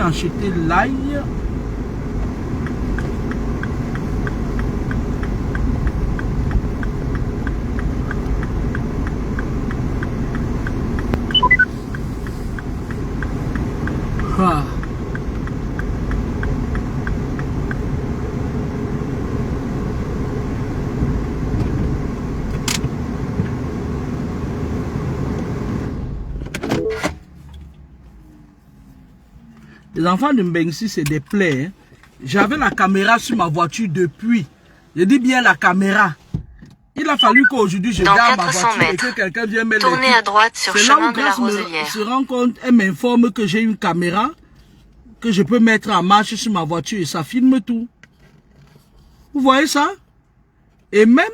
acheter l'ail. Ah. Les enfants de Mbengsi, c'est des plaies. Hein. J'avais la caméra sur ma voiture depuis. Je dis bien la caméra. Il a fallu qu'aujourd'hui je garde ma voiture et que quelqu'un vienne mettre les tournez à droite sur chemin de la Roselière. se rend compte, elle m'informe que j'ai une caméra que je peux mettre en marche sur ma voiture et ça filme tout. Vous voyez ça? Et même,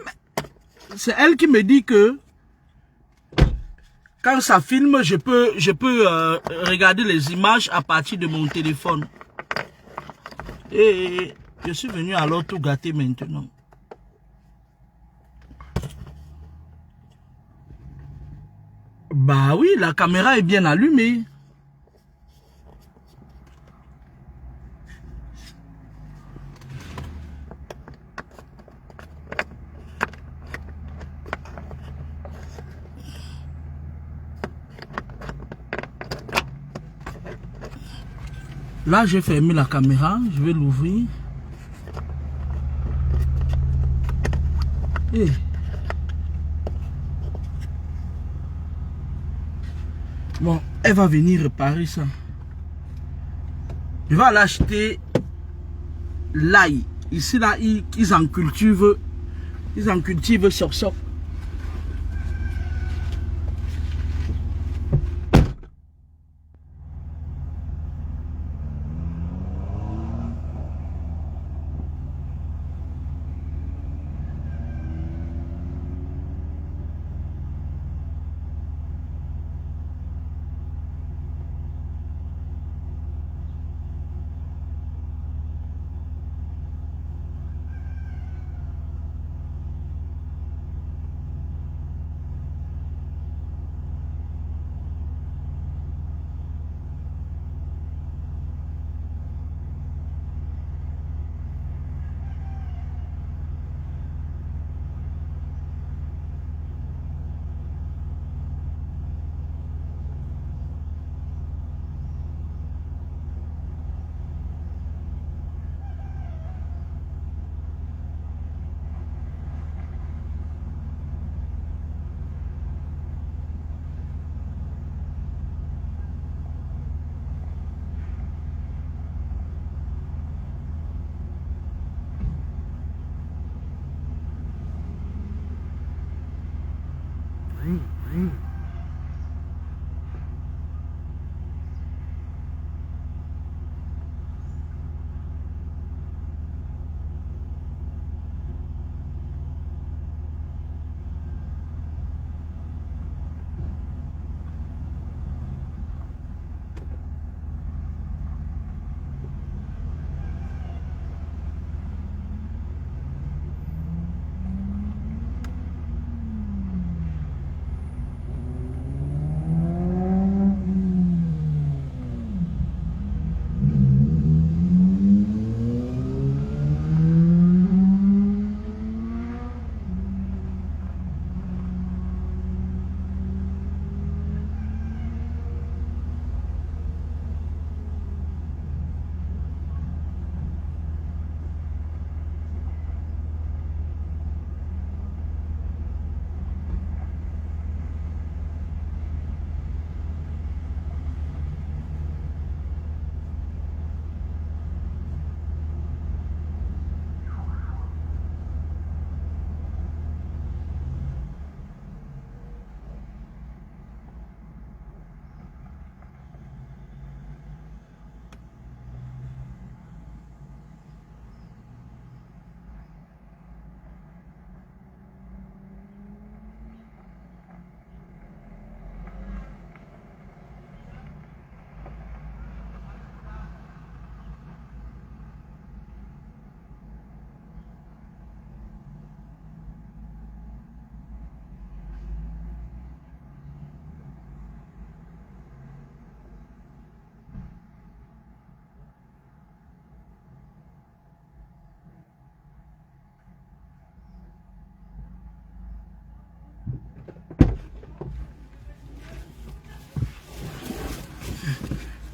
c'est elle qui me dit que quand ça filme, je peux regarder les images à partir de mon téléphone. Et je suis venu alors tout gâter maintenant. Bah oui, la caméra est bien allumée. Là, j'ai fermé la caméra. Je vais l'ouvrir. Et bon, elle va venir réparer ça. Je vais aller acheter l'ail. Ici, là, ils en cultivent. Ils en cultivent soc.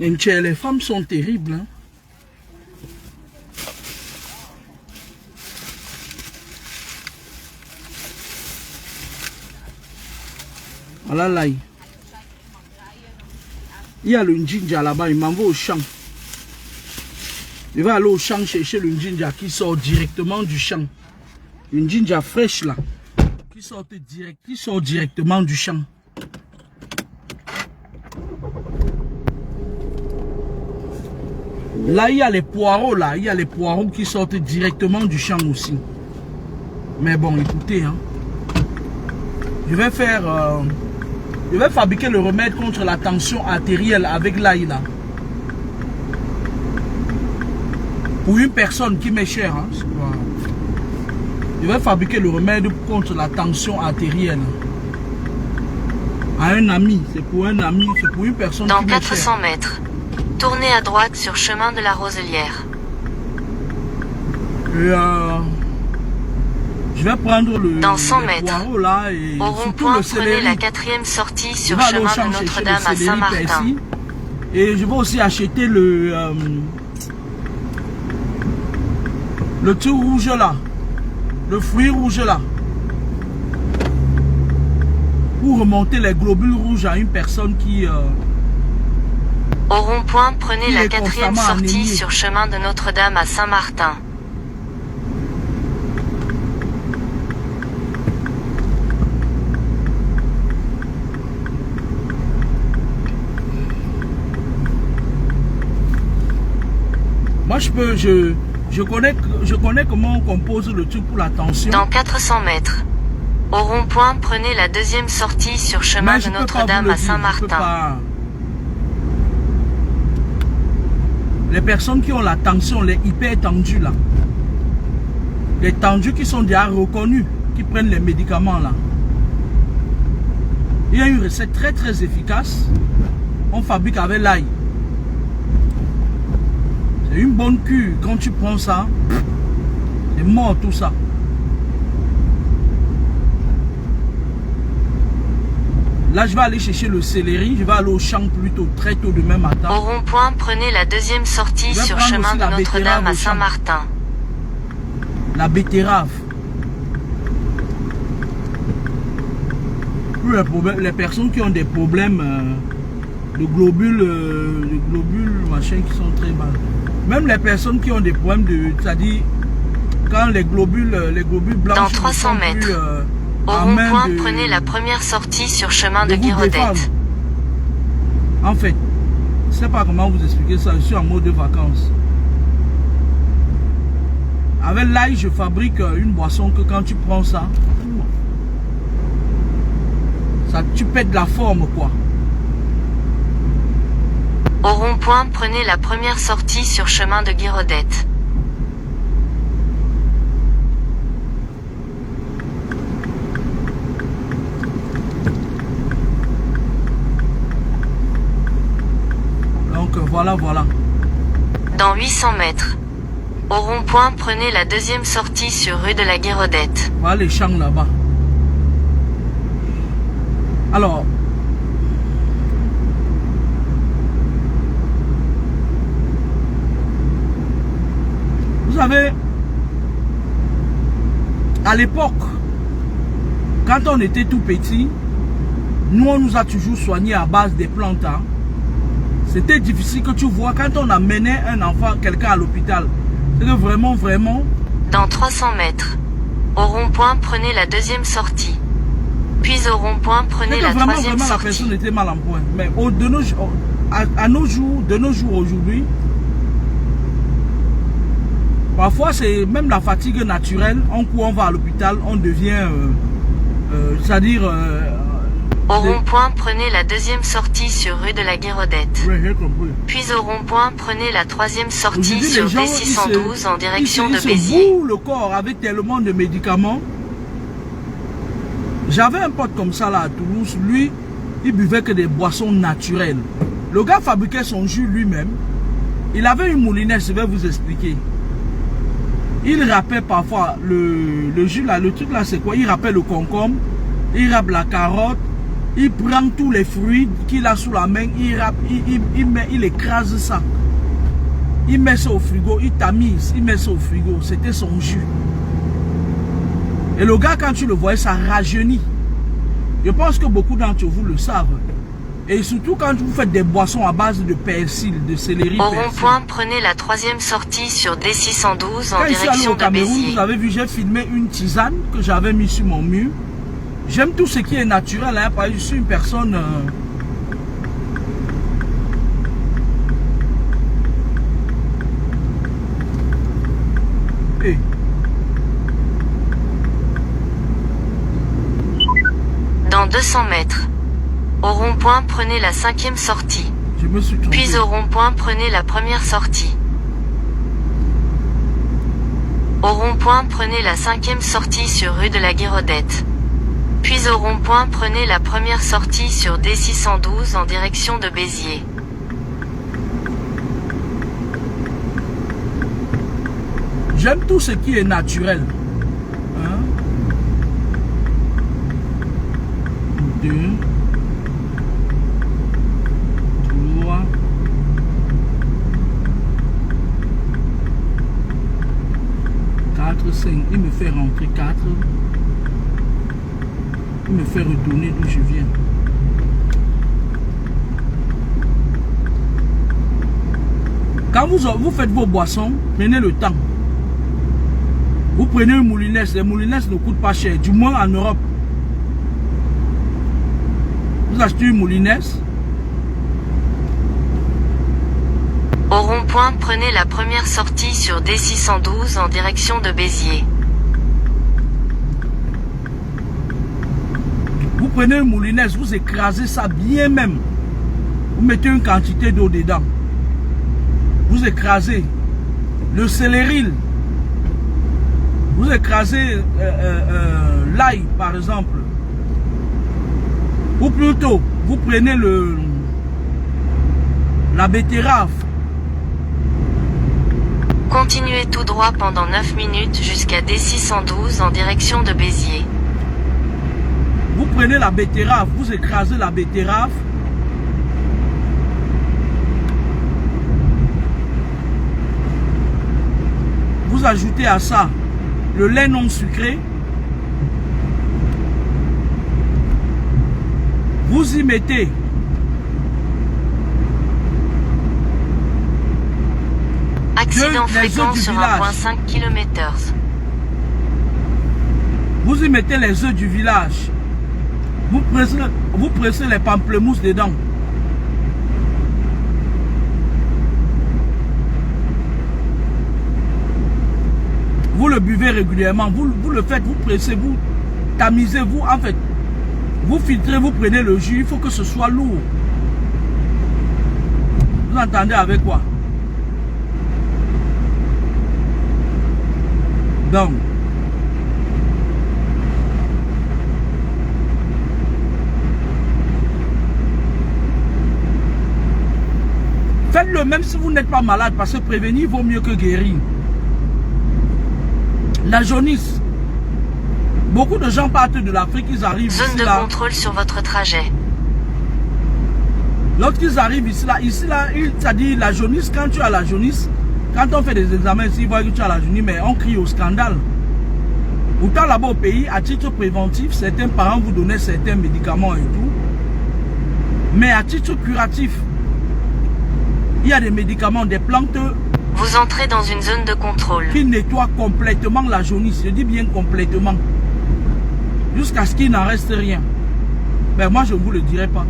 Les femmes sont terribles. Hein? Voilà l'ail. Il y a le Njinja là-bas, il m'envoie au champ. Il va aller au champ chercher le Njinja qui sort directement du champ. Une Njinja fraîche là. Qui sort directement du champ. Là, il y a les poireaux là. Il y a les poireaux qui sortent directement du champ aussi. Mais bon, écoutez, hein. Je vais fabriquer le remède contre la tension artérielle avec l'ail là. Pour une personne qui m'est chère. Hein, je vais fabriquer le remède contre la tension artérielle. À un ami. C'est pour un ami. C'est pour une personne Dans qui m'est chère. 400 mètres. Tournez à droite sur chemin de la Roselière. Je vais prendre Dans 100 mètres. Poireau, là, et au rond-point, prenez la 4e sortie sur chemin de Notre-Dame à Saint-Martin. Et je vais aussi acheter le truc rouge là. Le fruit rouge là. Pour remonter les globules rouges à une personne qui... Au rond-point, prenez la 4e constamment sortie anémiée. sur chemin de Notre-Dame à Saint-Martin. Moi je connais comment on compose le truc pour la tension. Dans 400 mètres. Au rond-point, prenez la 2e sortie sur chemin de Notre-Dame à Saint-Martin. Les personnes qui ont la tension, les hyper tendus là. Les tendus qui sont déjà reconnus, qui prennent les médicaments là. Il y a une recette très très efficace. On fabrique avec l'ail. C'est une bonne cure. Quand tu prends ça, c'est mort tout ça. Là, je vais aller chercher le céleri. Je vais aller au champ plutôt très tôt demain matin. Au rond-point, prenez la 2e sortie sur chemin de Notre-Dame à Saint-Martin. La betterave. Les personnes qui ont des problèmes de globules, machin, qui sont très mal. Même les personnes qui ont des problèmes de... C'est-à-dire, quand les globules blancs... Dans 300 mètres. Au rond-point, prenez la 1re sortie sur chemin de Guirodette. En fait, je ne sais pas comment vous expliquer ça, je suis en mode de vacances. Avec l'ail, je fabrique une boisson que quand tu prends ça, tu pètes la forme quoi. Au rond-point, prenez la 1re sortie sur chemin de Guirodette. Donc voilà. Dans 800 mètres. Au rond-point, prenez la 2e sortie sur rue de la Guirodette. Voilà les champs là-bas. Alors, vous savez, à l'époque, quand on était tout petit, nous on nous a toujours soignés à base des plantes. Hein. C'était difficile que tu vois quand on amenait un enfant, quelqu'un à l'hôpital. C'est que vraiment. Dans 300 mètres. Au rond-point, prenez la 2e sortie. Puis au rond-point, prenez la 3e sortie. La personne était mal en point. Mais de nos jours aujourd'hui, parfois c'est même la fatigue naturelle. On court, on va à l'hôpital, on devient, c'est-à-dire... au rond-point, prenez la 2e sortie sur rue de la Guirodette. Oui, j'ai compris. Puis au rond-point, prenez la 3e sortie sur D612 en direction de Béziers. Ils se bourrent le corps avec tellement de médicaments. J'avais un pote comme ça là à Toulouse. Lui, il buvait que des boissons naturelles. Le gars fabriquait son jus lui-même. Il avait une moulinette, je vais vous expliquer. Il râpait parfois le jus là, le truc là c'est quoi? Il râpait le concombre, il râpe la carotte, Il prend tous les fruits qu'il a sous la main, il écrase ça. Il met ça au frigo, il tamise, il met ça au frigo. C'était son jus. Et le gars, quand tu le voyais, ça rajeunit. Je pense que beaucoup d'entre vous le savent. Et surtout quand vous faites des boissons à base de persil, de céleri. Au rond-point, prenez la 3e sortie sur D612 en direction de Béziers. Vous avez vu, j'ai filmé une tisane que j'avais mis sur mon mur. J'aime tout ce qui est naturel, hein, parce que je suis une personne... Hey. Dans 200 mètres. Au rond-point, prenez la 5e sortie. Je me suis trompé. Puis au rond-point, prenez la 1re sortie. Au rond-point, prenez la 5e sortie sur rue de la Guérodette. Puis au rond-point, prenez la 1re sortie sur D612 en direction de Béziers. J'aime tout ce qui est naturel. 1, 2, 3, 4, 5. Il me fait rentrer 4. Il me fait retourner d'où je viens. Quand vous faites vos boissons, prenez le temps. Vous prenez une moulinette. Les moulinettes ne coûtent pas cher, du moins en Europe. Vous achetez une moulinette. Au rond-point, prenez la 1re sortie sur D612 en direction de Béziers. Vous prenez une moulinette, vous écrasez ça bien même. Vous mettez une quantité d'eau dedans. Vous écrasez le céleri. Vous écrasez l'ail, par exemple. Ou plutôt, vous prenez la betterave. Continuez tout droit pendant 9 minutes jusqu'à D612 en direction de Béziers. Vous prenez la betterave, vous écrasez la betterave. Vous ajoutez à ça le lait non sucré. Vous y mettez accident fréquent sur 1,5 km/h. Vous y mettez les œufs du village. Vous pressez les pamplemousses dedans. Vous le buvez régulièrement. Vous le faites, vous pressez, vous tamisez, vous en fait. Vous filtrez, vous prenez le jus. Il faut que ce soit lourd. Vous entendez avec quoi? Donc, faites-le même si vous n'êtes pas malade, parce que prévenir vaut mieux que guérir. La jaunisse. Beaucoup de gens partent de l'Afrique, ils arrivent Zone ici de là. contrôle sur votre trajet. Lorsqu'ils arrivent ici là, c'est-à-dire la jaunisse, quand tu as la jaunisse, quand on fait des examens ici, ils voient que tu as la jaunisse, mais on crie au scandale. Pourtant là-bas au pays, à titre préventif, certains parents vous donnaient certains médicaments et tout. Mais à titre curatif, il y a des médicaments, des plantes Vous entrez dans une zone de contrôle. qui nettoient complètement la jaunisse. Je dis bien complètement. Jusqu'à ce qu'il n'en reste rien. Mais moi, je ne vous le dirai pas.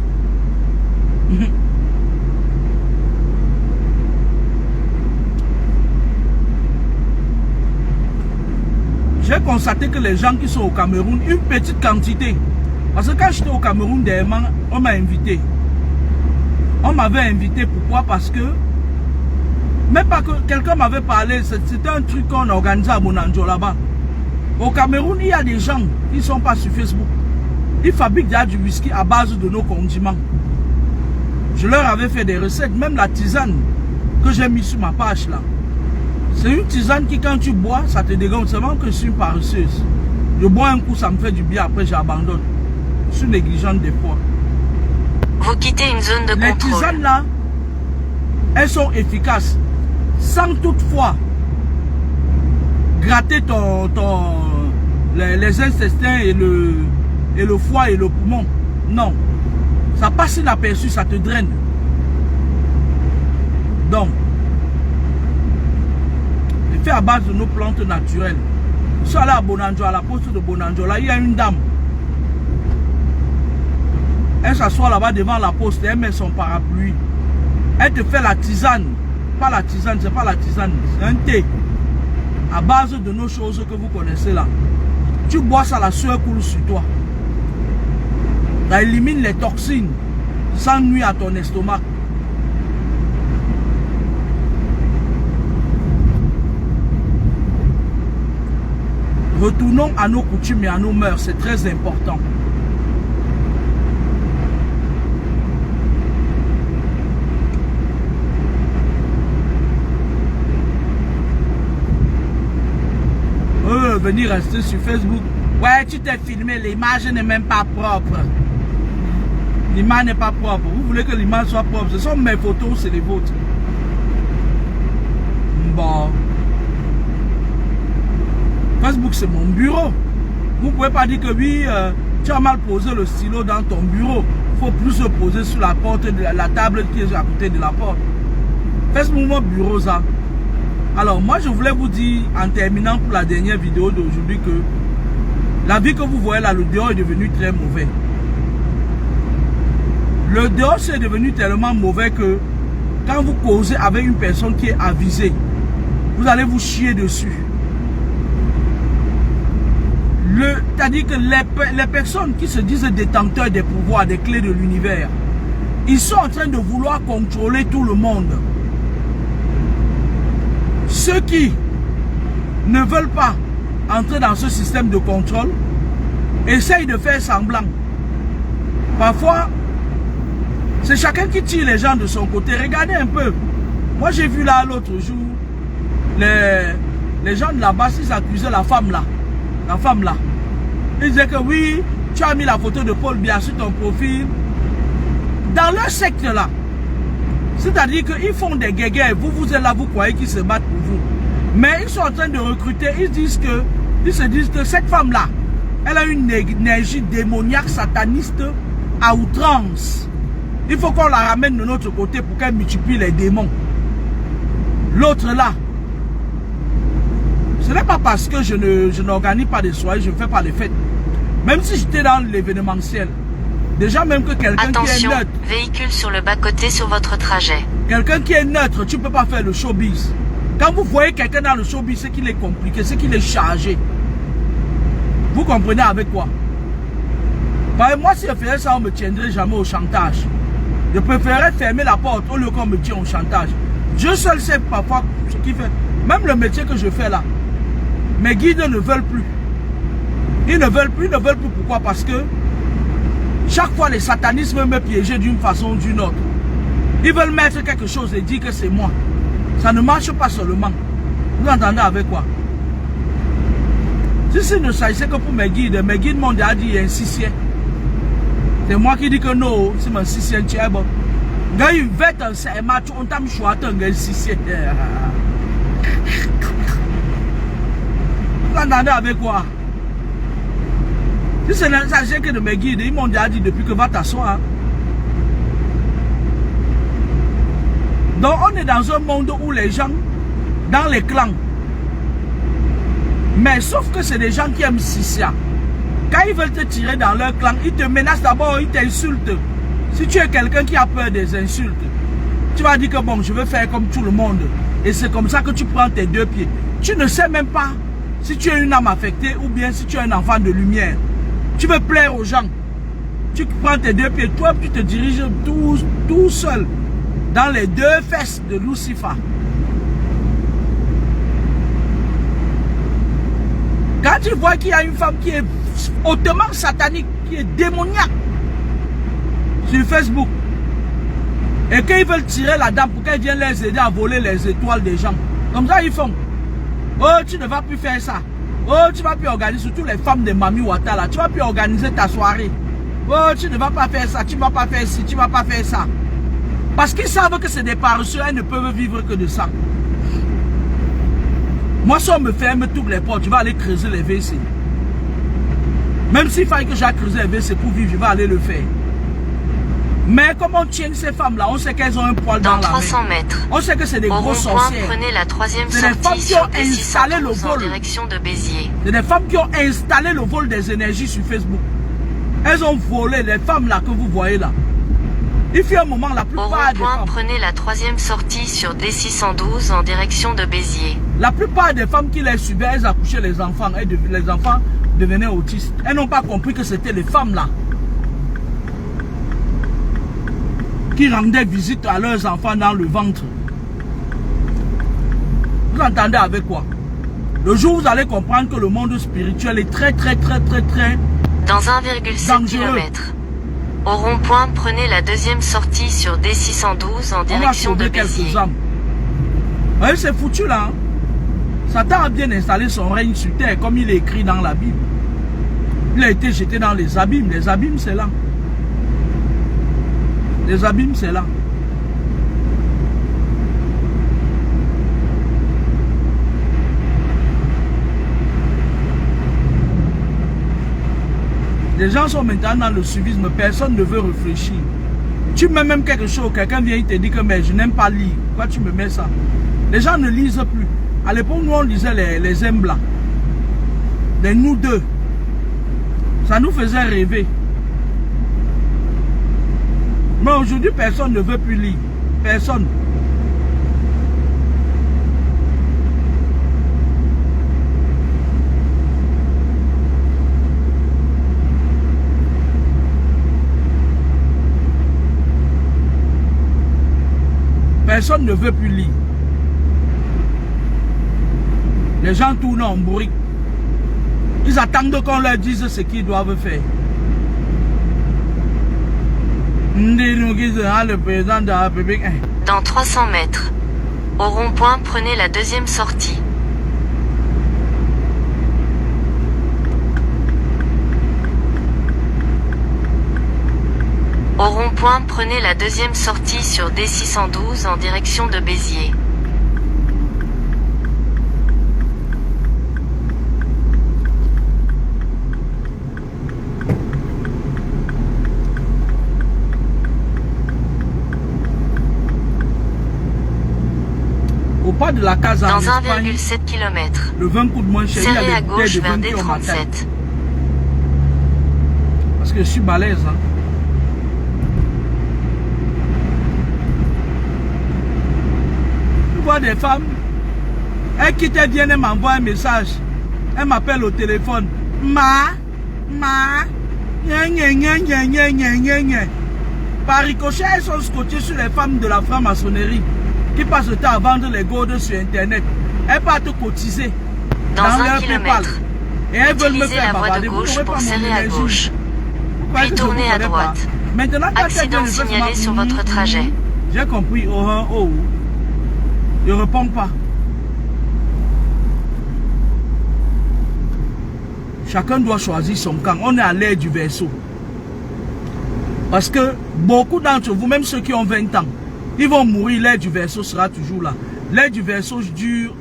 J'ai constaté que les gens qui sont au Cameroun, une petite quantité. Parce que quand j'étais au Cameroun, dernièrement, on m'a invité. On m'avait invité, pourquoi? Parce que, même pas que quelqu'un m'avait parlé, c'était un truc qu'on organisait à Monanjo là-bas. Au Cameroun, il y a des gens qui ne sont pas sur Facebook. Ils fabriquent déjà du whisky à base de nos condiments. Je leur avais fait des recettes, même la tisane que j'ai mis sur ma page là. C'est une tisane qui, quand tu bois, ça te dégonfle. C'est vraiment que je suis une paresseuse. Je bois un coup, ça me fait du bien, après j'abandonne. Je suis négligente des fois. Vous quittez une zone de Les contrôle. tisanes là, elles sont efficaces. Sans toutefois gratter les intestins et le foie et le poumon. Non. Ça passe inaperçu, ça te draine. Donc, c'est fait à base de nos plantes naturelles. Je suis allé à Bonanjo, à la poste de Bonanjo. Là, il y a une dame. Elle s'assoit là-bas devant la poste et elle met son parapluie. Elle te fait la tisane. Pas la tisane, c'est pas la tisane. C'est un thé. À base de nos choses que vous connaissez là. Tu bois ça, la sueur coule sur toi. Ça élimine les toxines. Sans nuire à ton estomac. Retournons à nos coutumes et à nos mœurs. C'est très important. Venir rester sur Facebook. Ouais, tu t'es filmé, l'image n'est même pas propre. L'image n'est pas propre. Vous voulez que l'image soit propre. Ce sont mes photos, c'est les vôtres. Bon. Facebook, c'est mon bureau. Vous ne pouvez pas dire que oui, tu as mal posé le stylo dans ton bureau. Il faut plus se poser sur la porte de la table qui est à côté de la porte. Facebook, mon bureau, ça. Alors, moi, je voulais vous dire, en terminant pour la dernière vidéo d'aujourd'hui, que la vie que vous voyez là, le dehors est devenu très mauvais. Le dehors, c'est devenu tellement mauvais que quand vous causez avec une personne qui est avisée, vous allez vous chier dessus. C'est-à-dire que les personnes qui se disent détenteurs des pouvoirs, des clés de l'univers, ils sont en train de vouloir contrôler tout le monde. Ceux qui ne veulent pas entrer dans ce système de contrôle essayent de faire semblant. Parfois, c'est chacun qui tire les gens de son côté. Regardez un peu. Moi, j'ai vu là l'autre jour, les gens de là-bas, ils accusaient la femme là. La femme là. Ils disaient que oui, tu as mis la photo de Paul Biya sur ton profil. Dans leur secte là. C'est-à-dire qu'ils font des guéguerres. Vous êtes là, vous croyez qu'ils se battent pour vous. Mais ils sont en train de recruter. Ils se disent que cette femme-là, elle a une énergie démoniaque, sataniste à outrance. Il faut qu'on la ramène de notre côté pour qu'elle multiplie les démons. L'autre là, ce n'est pas parce que je n'organise pas des soirées, je ne fais pas des fêtes. Même si j'étais dans l'événementiel. Déjà même que quelqu'un qui est neutre. Véhicule sur le bas-côté sur votre trajet. Quelqu'un qui est neutre, tu ne peux pas faire le showbiz. Quand vous voyez quelqu'un dans le showbiz, c'est qu'il est compliqué, c'est qu'il est chargé. Vous comprenez avec quoi? Moi, si je faisais ça, on ne me tiendrait jamais au chantage. Je préférerais fermer la porte au lieu qu'on me tient au chantage. Dieu seul sait parfois ce qu'il fait. Même le métier que je fais là, mes guides ne veulent plus. Ils ne veulent plus, pourquoi? Parce que chaque fois, les satanistes veulent me piéger d'une façon ou d'une autre. Ils veulent mettre quelque chose et dire que c'est moi. Ça ne marche pas seulement. Vous entendez avec quoi? Si ne s'agissait que pour mes guides m'ont déjà dit il y a un sicien. C'est moi qui dis que non, c'est mon sicien qui est bon. Quand il va être un serment, on t'a mis choisi un sicien. Vous entendez avec quoi? Si ce n'est pas que de mes guides, ils m'ont déjà dit depuis que va t'asseoir. Donc on est dans un monde où les gens, dans les clans, mais sauf que c'est des gens qui aiment Sissia. Quand ils veulent te tirer dans leur clan, ils te menacent d'abord, ils t'insultent. Si tu es quelqu'un qui a peur des insultes, tu vas dire que bon, je vais faire comme tout le monde. Et c'est comme ça que tu prends tes deux pieds. Tu ne sais même pas si tu es une âme affectée ou bien si tu es un enfant de lumière. Tu veux plaire aux gens. Tu prends tes deux pieds, toi tu te diriges tout seul dans les deux fesses de Lucifer. Quand tu vois qu'il y a une femme qui est hautement satanique, qui est démoniaque sur Facebook, et qu'ils veulent tirer la dame pour qu'elle vienne les aider à voler les étoiles des gens. Comme ça ils font. Oh, tu ne vas plus faire ça. Oh, tu vas plus organiser, surtout les femmes de Mami Wata là, tu vas plus organiser ta soirée. Oh, tu ne vas pas faire ça, tu ne vas pas faire ci, tu ne vas pas faire ça. Parce qu'ils savent que c'est des paresseux, elles ne peuvent vivre que de ça. Moi, si on me ferme toutes les portes, je vais aller creuser les WC. Même s'il fallait que j'aille creuser les WC pour vivre, je vais aller le faire. Mais comme on tient ces femmes-là, on sait qu'elles ont un poil dans la main. Dans 300 mètres. On sait que c'est des grosses sorcières. Prenez la troisième C'est des femmes sortie qui ont sur installé le D612 en vol. direction de Béziers. C'est des femmes qui ont installé le vol des énergies sur Facebook. Elles ont volé les femmes là que vous voyez là. Il fait un moment, la Au plupart des rond-point, femmes, prenez la troisième sortie sur D612 en direction de Béziers. la plupart des femmes qui les suivaient, elles accouchaient les enfants. Les enfants devenaient autistes. Elles n'ont pas compris que c'était les femmes là qui rendaient visite à leurs enfants dans le ventre. Vous entendez avec quoi? Le jour où vous allez comprendre que le monde spirituel est très Dans 1,7 dangereux. km. Au rond-point, prenez la deuxième sortie sur D612 en On va direction de sauver Béziers. quelques âmes. Vous voyez, c'est foutu là. Hein? Satan a bien installé son règne sur terre, comme il est écrit dans la Bible. Il a été jeté dans les abîmes. Les abîmes, c'est là. Les abîmes, c'est là. Les gens sont maintenant dans le suivisme, personne ne veut réfléchir. Tu mets même quelque chose, quelqu'un vient et te dit que mais je n'aime pas lire. Pourquoi tu me mets ça? Les gens ne lisent plus. À l'époque, nous on lisait les Emblas. Les nous deux. Ça nous faisait rêver. Mais aujourd'hui, personne ne veut plus lire. Personne. Personne ne veut plus lire. Les gens tournent en bourrique. Ils attendent qu'on leur dise ce qu'ils doivent faire. Le président de la République. Dans 300 mètres. Au rond-point, prenez la deuxième sortie. Au rond-point, prenez la deuxième sortie sur D612 en direction de Béziers. Au pas de la case Dans en Espagne, 1,7 km. le 20 coups de moins cher, il y Serrez a à des gauche bouteilles de vers 20 au matin. D37. Parce que je suis balèze. Hein. Je vois des femmes, elles quittent, elles viennent, elles m'envoient un message. Elles m'appellent au téléphone. Par ricochet, elles sont scotchées sur les femmes de la franc-maçonnerie qui passent le temps à vendre les gourdes sur Internet. Elles partent cotiser Dans dans 1 leur PayPal. km. Et elles veulent me Utilisez faire la voie bavarder. de Vous gauche trouvez pour pas mon serrer à énergie? gauche. Pourquoi Puis est-ce que je tournez vous à connais droite. pas? Maintenant, quand Accident quelqu'un fait signalé seulement, sur votre trajet. J'ai compris. Oh. Je ne réponds pas. Chacun doit choisir son camp. On est à l'ère du Verseau. Parce que beaucoup d'entre vous, même ceux qui ont 20 ans, ils vont mourir. L'ère du Verseau sera toujours là. L'ère du Verseau dure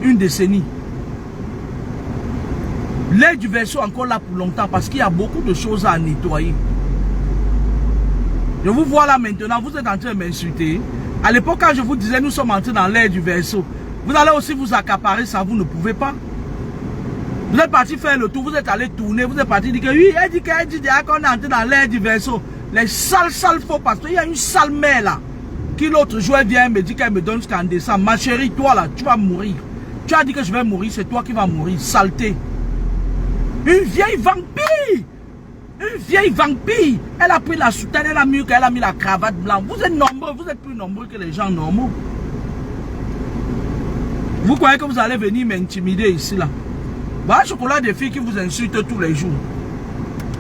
une décennie. L'ère du Verseau est encore là pour longtemps parce qu'il y a beaucoup de choses à nettoyer. Je vous vois là maintenant, vous êtes en train de m'insulter. À l'époque, quand je vous disais, nous sommes entrés dans l'ère du Verseau, vous allez aussi vous accaparer ça, vous ne pouvez pas. Vous êtes parti faire le tour, vous êtes allé tourner, vous êtes parti dire que oui, elle dit déjà qu'on est entré dans l'ère du Verseau. Les sales faux parce qu'il y a une sale mère là, qui l'autre jour elle vient me dit qu'elle me donne ce qu'elle descend. Ma chérie, toi là, tu vas mourir. Tu as dit que je vais mourir, c'est toi qui vas mourir, saleté. Une vieille vampire. Une vieille vampire. Elle a pris la soutane, elle a mis la cravate blanche. Vous êtes nombreux, vous êtes plus nombreux que les gens normaux. Vous croyez que vous allez venir m'intimider ici là? Voilà le chocolat des filles qui vous insultent tous les jours.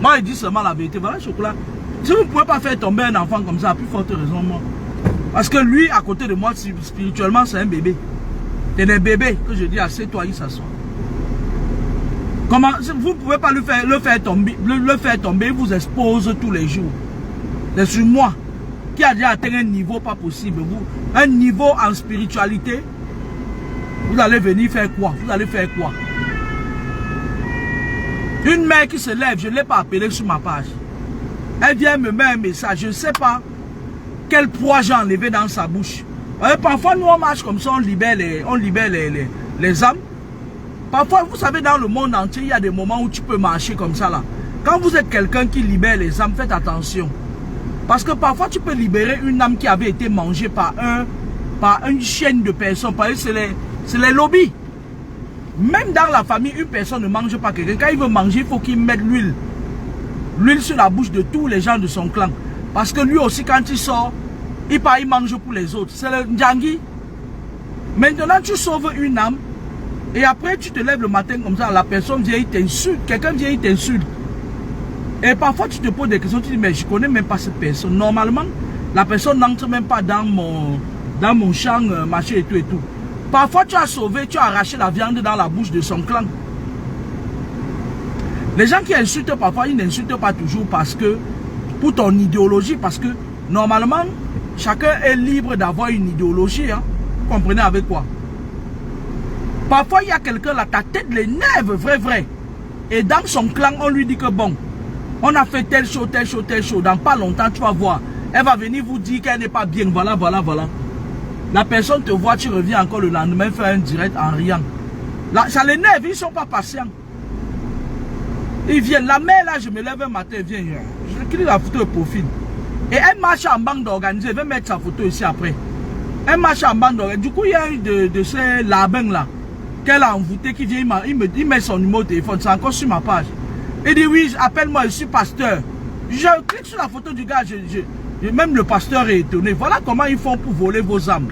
Moi, je dis seulement la vérité. Voilà le chocolat. Si vous ne pouvez pas faire tomber un enfant comme ça, à plus forte raison, moi. Parce que lui, à côté de moi, spirituellement, c'est un bébé. C'est des bébés que je dis, assieds-toi, il s'assoit. Comment, vous ne pouvez pas le faire tomber, il vous expose tous les jours. C'est sur moi qui a déjà atteint un niveau pas possible. Un niveau en spiritualité. Vous allez venir faire quoi? Vous allez faire quoi? Une mère qui se lève, je ne l'ai pas appelée sur ma page. Elle vient me mettre un message. Je ne sais pas quel poids j'ai enlevé dans sa bouche. Parfois, nous, on marche comme ça, on libère les âmes. Parfois, vous savez, dans le monde entier, il y a des moments où tu peux marcher comme ça, là. Quand vous êtes quelqu'un qui libère les âmes, faites attention. Parce que parfois, tu peux libérer une âme qui avait été mangée par une chaîne de personnes. Par exemple, c'est les lobbies. Même dans la famille, une personne ne mange pas quelqu'un. Quand il veut manger, il faut qu'il mette l'huile. L'huile sur la bouche de tous les gens de son clan. Parce que lui aussi, quand il sort, il mange pour les autres. C'est le Ndjangi. Maintenant, tu sauves une âme. Et après, tu te lèves le matin comme ça. La personne vient, il t'insulte. Quelqu'un vient, il t'insulte. Et parfois, tu te poses des questions. Tu dis, mais je ne connais même pas cette personne. Normalement, la personne n'entre même pas dans mon champ, machin et tout et tout. Parfois, tu as sauvé, tu as arraché la viande dans la bouche de son clan. Les gens qui insultent parfois, ils n'insultent pas toujours parce que, pour ton idéologie, parce que, normalement, chacun est libre d'avoir une idéologie. Hein. Vous comprenez avec quoi? Parfois, il y a quelqu'un là, ta tête l'énerve, vrai. Et dans son clan, on lui dit que bon, on a fait telle chose. Dans pas longtemps, tu vas voir. Elle va venir vous dire qu'elle n'est pas bien. Voilà. La personne te voit, tu reviens encore le lendemain, faire un direct en riant. Là, ça l'énerve, ils ne sont pas patients. Ils viennent. La mère, là, je me lève un matin, elle vient. Je clique la photo de profil. Et elle marche en banque d'organiser. Elle va mettre sa photo ici après. Elle marche en banque d'organiser. Du coup, il y a un de ces labins là, qu'elle a envoûté, qui vient, il met son numéro de téléphone. C'est encore sur ma page. Il dit oui, appelle-moi, je suis pasteur. Je clique sur la photo du gars, même le pasteur est étonné. Voilà comment ils font pour voler vos âmes.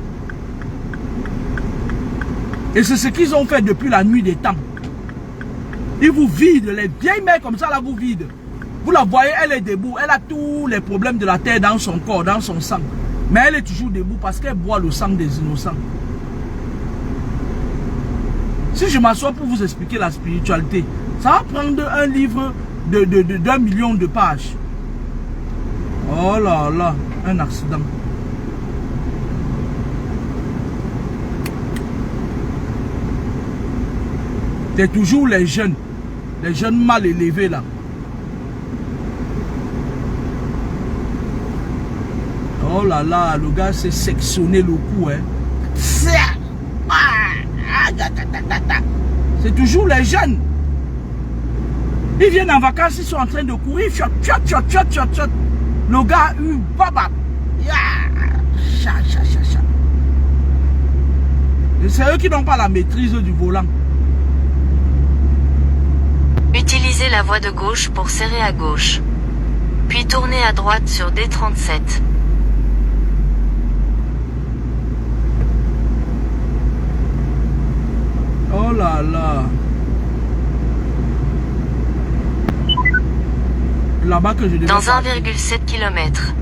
Et c'est ce qu'ils ont fait depuis la nuit des temps. Ils vous vident, les vieilles mères comme ça là vous vident. Vous la voyez, elle est debout, elle a tous les problèmes de la terre dans son corps, dans son sang. Mais elle est toujours debout parce qu'elle boit le sang des innocents. Si je m'assois pour vous expliquer la spiritualité, ça va prendre un livre d'1 million de pages. Oh là là, un accident. C'est toujours les jeunes mal élevés là. Oh là là, le gars s'est sectionné le cou. Hein. C'est toujours les jeunes. Ils viennent en vacances, ils sont en train de courir. Le gars, baba. C'est eux qui n'ont pas la maîtrise du volant. Utilisez la voie de gauche pour serrer à gauche. Puis tournez à droite sur D37. Oh là là. Là-bas que je devais Dans passer. 1,7 km.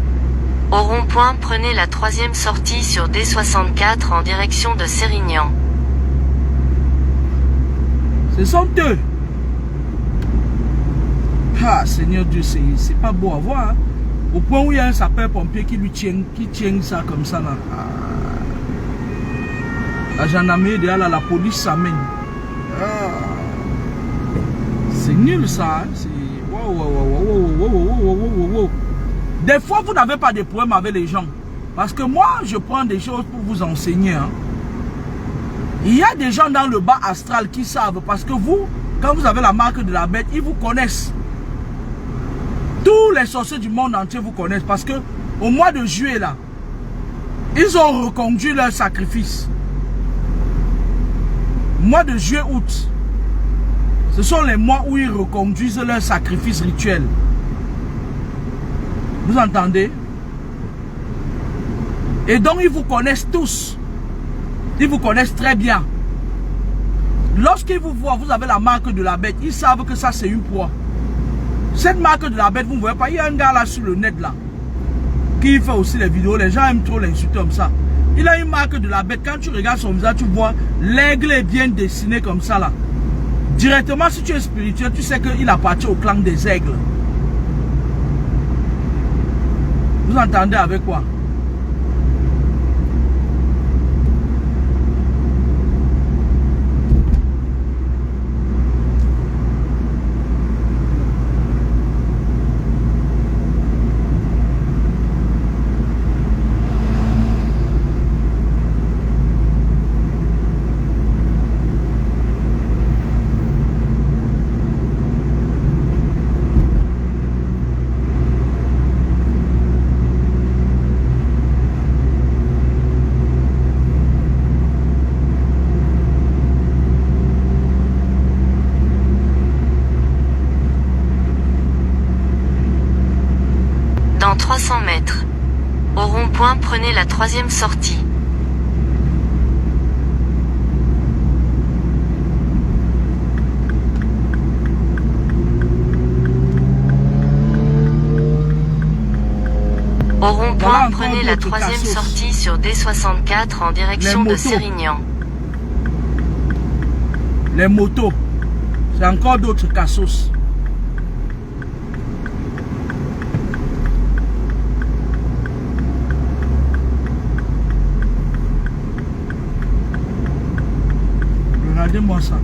Au rond-point, prenez la 3e sortie sur D64 en direction de Sérignan. Ce sont eux. Ah, Seigneur Dieu, c'est pas beau à voir. Hein? Au point où il y a un sapeur-pompier qui tient ça comme ça. Là. Ah. La gendarmerie, derrière là, la police s'amène. Ah. C'est nul ça. Hein? Wow. Des fois, vous n'avez pas de problème avec les gens. Parce que moi, je prends des choses pour vous enseigner. Hein? Il y a des gens dans le bas astral qui savent. Parce que vous, quand vous avez la marque de la bête, ils vous connaissent. Tous les sorciers du monde entier vous connaissent. Parce que au mois de juillet, là, ils ont reconduit leur sacrifice. Mois de juillet, août. Ce sont les mois où ils reconduisent leur sacrifice rituel. Vous entendez? Et donc, ils vous connaissent tous. Ils vous connaissent très bien. Lorsqu'ils vous voient, vous avez la marque de la bête. Ils savent que ça, c'est une proie. Cette marque de la bête, vous ne voyez pas. Il y a un gars là sur le net, là, qui fait aussi les vidéos. Les gens aiment trop l'insulter comme ça. Il a une marque de la bête. Quand tu regardes son visage, tu vois l'aigle est bien dessiné comme ça, là. Directement, si tu es spirituel, tu sais qu'il appartient au clan des aigles. Vous entendez avec quoi? Dans 300 mètres. Au rond-point, prenez la 3e sortie. Au rond-point, prenez la 3e sortie sur D64 en direction de Sérignan. Les motos. C'est encore d'autres cassos. Regardez-moi ça.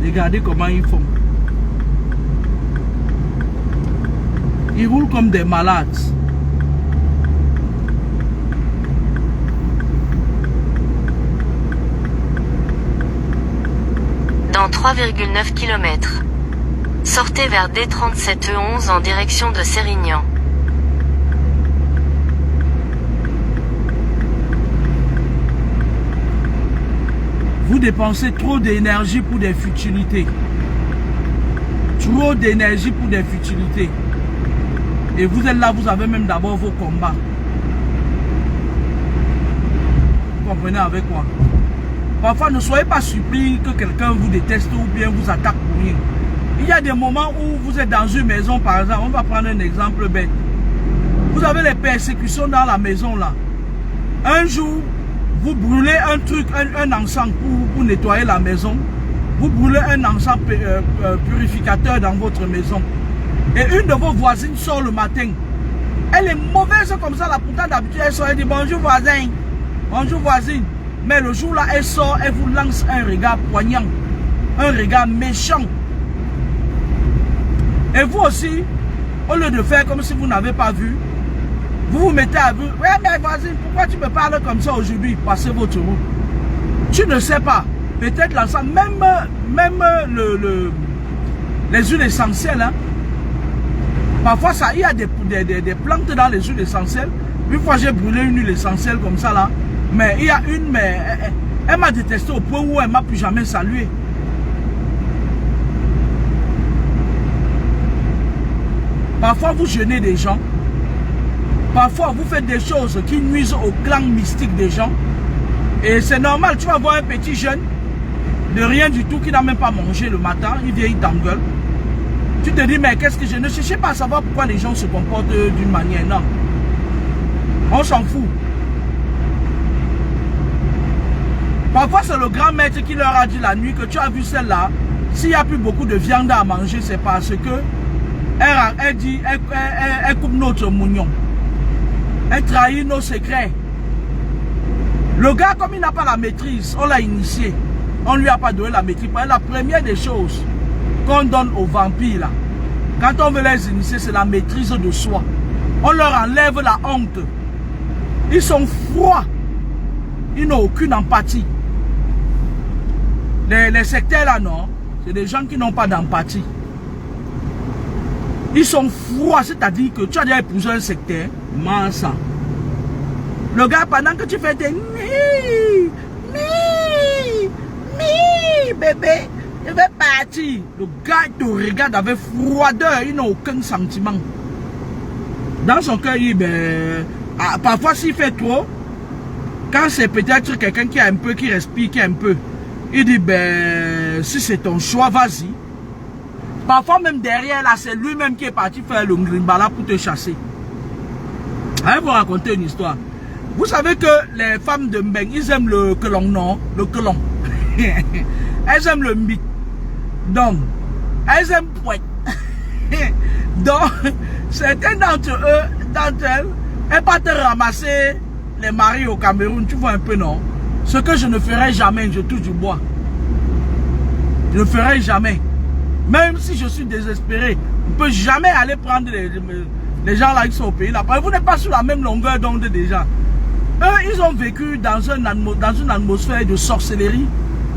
Regardez comment ils font. Ils roulent comme des malades. Dans 3,9 km. Sortez vers D37E11 en direction de Sérignan. Vous dépensez trop d'énergie pour des futilités. Trop d'énergie pour des futilités. Et vous êtes là, vous avez même d'abord vos combats. Vous comprenez avec quoi? Parfois, ne soyez pas surpris que quelqu'un vous déteste ou bien vous attaque pour rien. Il y a des moments où vous êtes dans une maison, par exemple, on va prendre un exemple bête. Vous avez les persécutions dans la maison là. Un jour, vous brûlez un truc, un encens pour nettoyer la maison. Vous brûlez un encens purificateur dans votre maison. Et une de vos voisines sort le matin. Elle est mauvaise comme ça là. Pourtant d'habitude elle sort et dit bonjour voisin. Bonjour voisine. Mais le jour là elle sort, elle vous lance un regard poignant. Un regard méchant. Et vous aussi, au lieu de faire comme si vous n'avez pas vu, vous vous mettez à vous. Ouais mais voisine, pourquoi tu me parles comme ça aujourd'hui? Passez votre route. Tu ne sais pas. Peut-être l'ensemble, même les huiles essentielles. Hein. Parfois, il y a des plantes dans les huiles essentielles. Une fois, j'ai brûlé une huile essentielle comme ça là. Mais il y a une, mais elle m'a détesté au point où elle ne m'a plus jamais salué. Parfois, vous jeûnez des gens. Parfois, vous faites des choses qui nuisent au clan mystique des gens. Et c'est normal, tu vas voir un petit jeune de rien du tout qui n'a même pas mangé le matin. Il vient, il t'engueule. Tu te dis, mais qu'est-ce que je ne cherche pas à savoir pourquoi les gens se comportent d'une manière. Non. On s'en fout. Parfois, c'est le grand maître qui leur a dit la nuit que tu as vu celle-là. S'il n'y a plus beaucoup de viande à manger, c'est parce que elle dit, elle coupe notre moignon. Elle trahit nos secrets. Le gars, comme il n'a pas la maîtrise, on l'a initié. On ne lui a pas donné la maîtrise. La première des choses qu'on donne aux vampires, là, quand on veut les initier, c'est la maîtrise de soi. On leur enlève la honte. Ils sont froids. Ils n'ont aucune empathie. Les sectaires là, non, c'est des gens qui n'ont pas d'empathie. Ils sont froids, c'est-à-dire que tu as déjà épousé un sectaire, massa. Le gars, pendant que tu fais des bébé, il va partir. Le gars te regarde avec froideur, il n'a aucun sentiment. Dans son cœur, parfois s'il fait trop, Quand c'est peut-être quelqu'un qui a un peu, qui respire, qui a un peu, il dit, ben, si c'est ton choix, vas-y. Parfois même derrière là, c'est lui-même qui est parti faire le Ngrimbala pour te chasser. Je vais vous raconter une histoire. Vous savez que les femmes de Mbeng, ils aiment le kelong, non? Le kelong. Elles aiment le mythe. Donc, elles aiment poète. Donc, certains d'entre elles, elles partent ramasser les maris au Cameroun. Tu vois un peu, non? Ce que je ne ferai jamais, je touche du bois. Je ne ferai jamais. Même si je suis désespéré, on ne peut jamais aller prendre les gens là qui sont au pays là. Vous n'êtes pas sur la même longueur d'onde déjà. Eux, ils ont vécu dans une atmosphère de sorcellerie,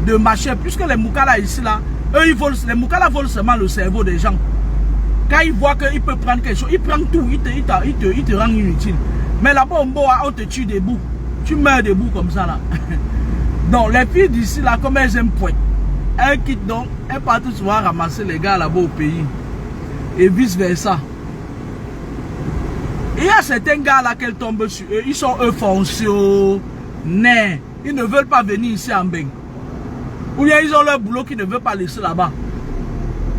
de machin. Puisque les Moukala ici là, eux, ils volent, les Moukala volent seulement le cerveau des gens. Quand ils voient qu'ils peuvent prendre quelque chose, ils prennent tout, ils te rendent inutile. Mais là-bas, on te tue debout. Tu meurs debout comme ça là. Donc, les filles d'ici là, comme elles aiment pointe. Elles quittent donc, elles partent souvent ramasser les gars là-bas au pays. Et vice versa. Il y a certains gars là qu'elles tombent sur eux. Ils sont eux fonctionnaires. Ils ne veulent pas venir ici en Mbeng. Ou bien ils ont leur boulot qu'ils ne veulent pas laisser là-bas.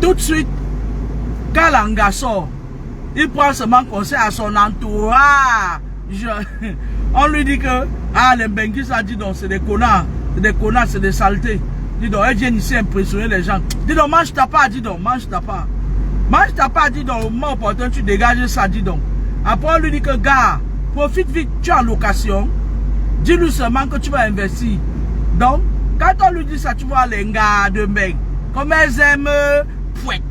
Tout de suite, quand l'anga sort, il prend seulement conseil à son entourage. On lui dit que les Mbenguis ça dit donc c'est des connards, c'est des saletés. Dis donc, elles viennent ici impressionner les gens. Dis donc, mange ta part, dis donc, mange ta part. Mange ta part, dis donc, au moment opportun, tu dégages ça, dis donc. Après, on lui dit que, gars, profite vite, tu es en location. Dis-lui seulement que tu vas investir. Donc, quand on lui dit ça, tu vois les gars de mec, comme elles aiment, pouet.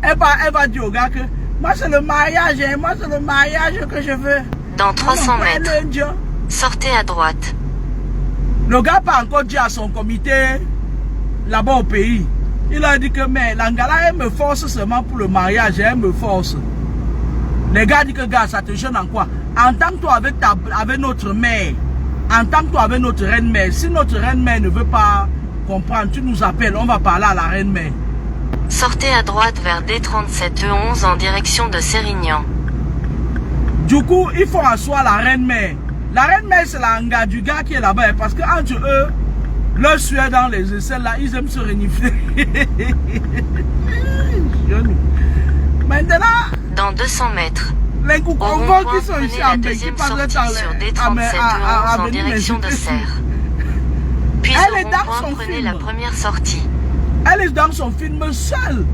Elle va dire au gars que, moi c'est le mariage, hein, moi c'est le mariage que je veux. Dans 300 mètres, sortez à droite. Le gars n'a pas encore dit à son comité, là-bas au pays, il a dit que mais l'Angala elle me force seulement pour le mariage, elle me force. Les gars disent que gars ça te gêne en quoi? Entends-toi avec notre mère, entends-toi avec notre reine mère. Si notre reine mère ne veut pas comprendre, tu nous appelles, on va parler à la reine mère. Sortez à droite vers D37E11 en direction de Sérignan. Du coup, il faut asseoir la reine mère. La reine mère c'est l'anga du gars qui est là-bas parce que entre eux, leur sueur dans les aisselles là, ils aiment se renifler. Maintenant, dans 200 mètres, les coucouons qui sont ici la deuxième sortie sur D37E11 en direction de Serres. Puis au rond-point, prenez la première sortie. Elle est dans son film seule.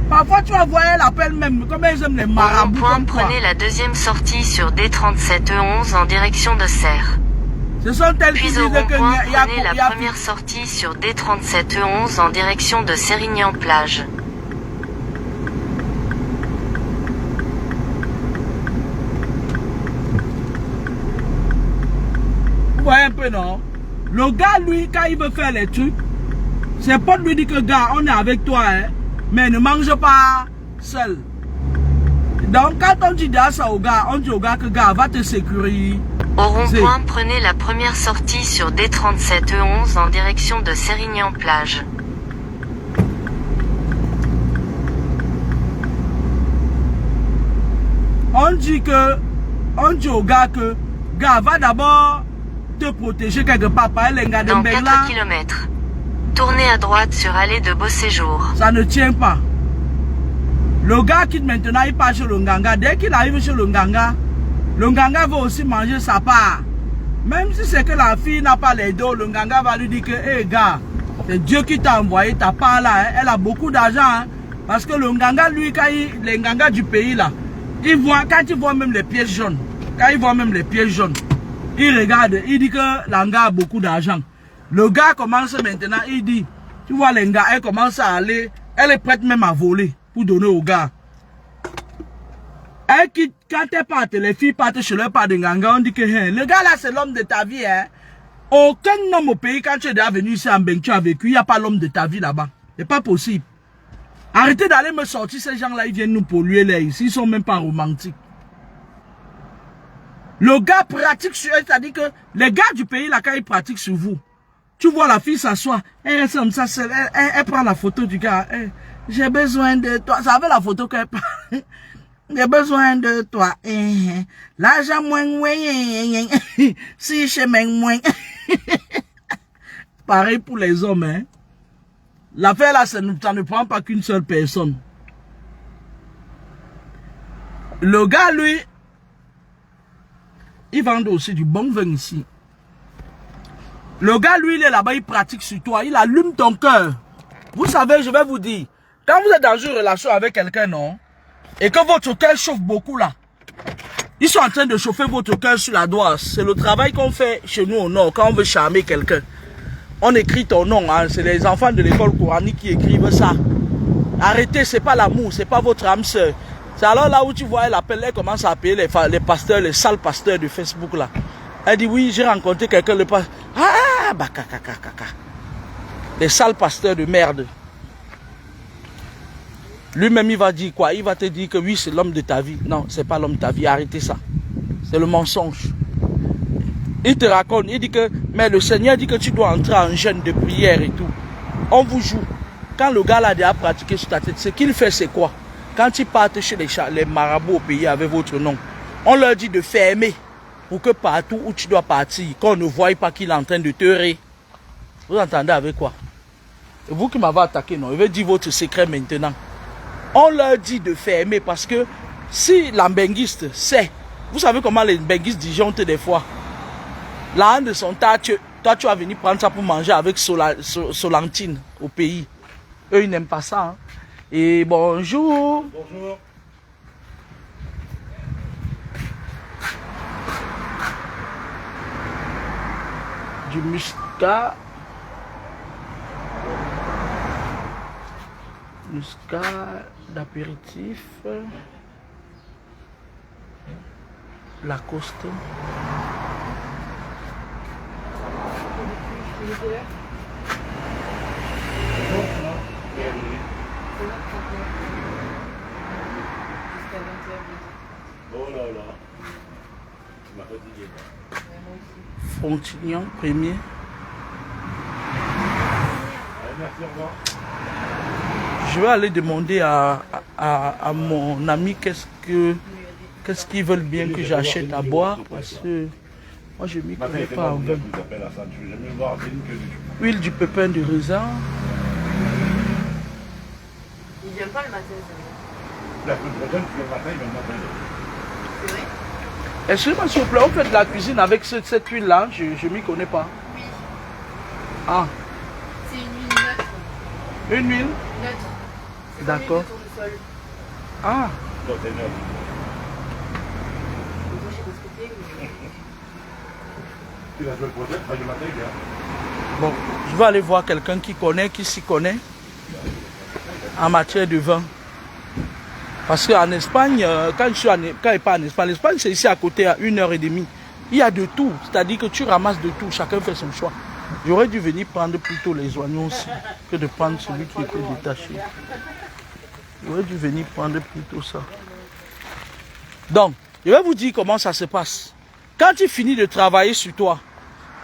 Parfois tu vas voir, elle appelle même, comme elles aiment les marabouts. Au rond-point, prenez la deuxième sortie sur D37E11 en direction de Serres. Ce sont elles qui Puis disent au rond-point, prenez la que première sortie sur D37E11 en direction de Sérignan-Plage. Vous voyez un peu, non? Le gars, lui, quand il veut faire les trucs, c'est pas de lui dire que, gars, on est avec toi, hein, mais ne mange pas seul. Donc, quand on dit ça au gars, on dit au gars que, gars, va te sécuriser. Au rond-point, prenez la première sortie sur D37E11 en direction de Sérignan-Plage. On dit au gars que, gars, va d'abord te protéger quelque part. Dans 4 km, tournez à droite sur allée de Beau Séjour. Ça ne tient pas. Le gars quitte maintenant, il part chez le Nganga. Dès qu'il arrive chez le Nganga va aussi manger sa part. Même si c'est que la fille n'a pas les dos, le Nganga va lui dire que, hé gars, c'est Dieu qui t'a envoyé ta part là. Hein. Elle a beaucoup d'argent. Hein. Parce que le Nganga, lui, les Nganga du pays là, quand il voit même les pièces jaunes, il regarde, il dit que l'Anga a beaucoup d'argent. Le gars commence maintenant, il dit, tu vois l'Anga, elle commence à aller, elle est prête même à voler pour donner au gars. Elle quitte, quand elle part, les filles partent chez leur part de Nganga, on dit que le gars là c'est l'homme de ta vie. Hein. Aucun homme au pays, quand tu es déjà venu ici en Mbeng, tu as vécu, il n'y a pas l'homme de ta vie là-bas. C'est pas possible. Arrêtez d'aller me sortir, ces gens là, ils viennent nous polluer là ici, ils sont même pas romantiques. Le gars pratique sur elle, c'est-à-dire que les gars du pays, là, quand ils pratiquent sur vous, tu vois la fille s'asseoir, elle reste comme ça, elle prend la photo du gars, j'ai besoin de toi, ça avait la photo qu'elle prend. J'ai besoin de toi. L'argent moins. Si chemin moins. Pareil pour les hommes. Hein. L'affaire là, ça ne prend pas qu'une seule personne. Le gars, lui, il vend aussi du bon vin ici. Le gars, lui, il est là-bas, il pratique sur toi. Il allume ton cœur. Vous savez, je vais vous dire, quand vous êtes dans une relation avec quelqu'un, non, et que votre cœur chauffe beaucoup là, ils sont en train de chauffer votre cœur sur la doise. C'est le travail qu'on fait chez nous au Nord, quand on veut charmer quelqu'un. On écrit ton nom, hein. C'est les enfants de l'école coranique qui écrivent ça. Arrêtez, c'est pas l'amour, c'est pas votre âme sœur. C'est alors là où tu vois, elle commence à appeler les pasteurs, les sales pasteurs de Facebook là. Elle dit oui, j'ai rencontré quelqu'un, le pasteur. Ah, bah, caca. Les sales pasteurs de merde. Lui-même, il va dire quoi? Il va te dire que oui, c'est l'homme de ta vie. Non, c'est pas l'homme de ta vie. Arrêtez ça. C'est le mensonge. Il te raconte, il dit que, mais le Seigneur dit que tu dois entrer en jeûne de prière et tout. On vous joue. Quand le gars là a déjà pratiqué sur ta tête, ce qu'il fait, c'est quoi? Quand ils partent chez les marabouts au pays avec votre nom, on leur dit de fermer pour que partout où tu dois partir, qu'on ne voie pas qu'il est en train de te rire. Vous entendez avec quoi? C'est vous qui m'avez attaqué, non? Je vais dire votre secret maintenant. On leur dit de fermer parce que si l'ambinguiste sait, vous savez comment les benguistes disjonctent des fois. La haine de son tas, toi tu vas venir prendre ça pour manger avec Solantine au pays. Eux ils n'aiment pas ça. Hein. Et bonjour. Bonjour. Du muscat. Muscat d'apéritif. Lacoste. Oh là là. Tu m'as fatigué. Frontignan, premier. Allez, merci, au revoir. Je vais aller demander à mon ami qu'est-ce qu'ils veulent bien que j'achète à boire parce que moi je ne m'y connais pas en vin. Huile du pépin de raisin. Il vient pas le matin, La semaine prochaine, tu viens le matin, il vient le matin. c'est vrai? Excusez-moi s'il vous plaît, on fait de la cuisine avec cette huile-là, je ne m'y connais pas. Oui. Ah, C'est une huile neutre. une huile? Neutre. C'est D'accord. comme l'huile de tournesol. Ah, Toi, t'es neuf. Moi, je sais pas ce que c'est, mais... Et la semaine prochaine, le matin, il vient. bon, je vais aller voir quelqu'un qui s'y connaît en matière de vin. Parce qu'en Espagne, quand il n'est pas en Espagne, l'Espagne c'est ici à côté à 1h30. Il y a de tout, c'est-à-dire que tu ramasses de tout, chacun fait son choix. J'aurais dû venir prendre plutôt les oignons aussi, que de prendre celui qui était détaché. J'aurais dû venir prendre plutôt ça. Donc, je vais vous dire comment ça se passe. Quand il finit de travailler sur toi,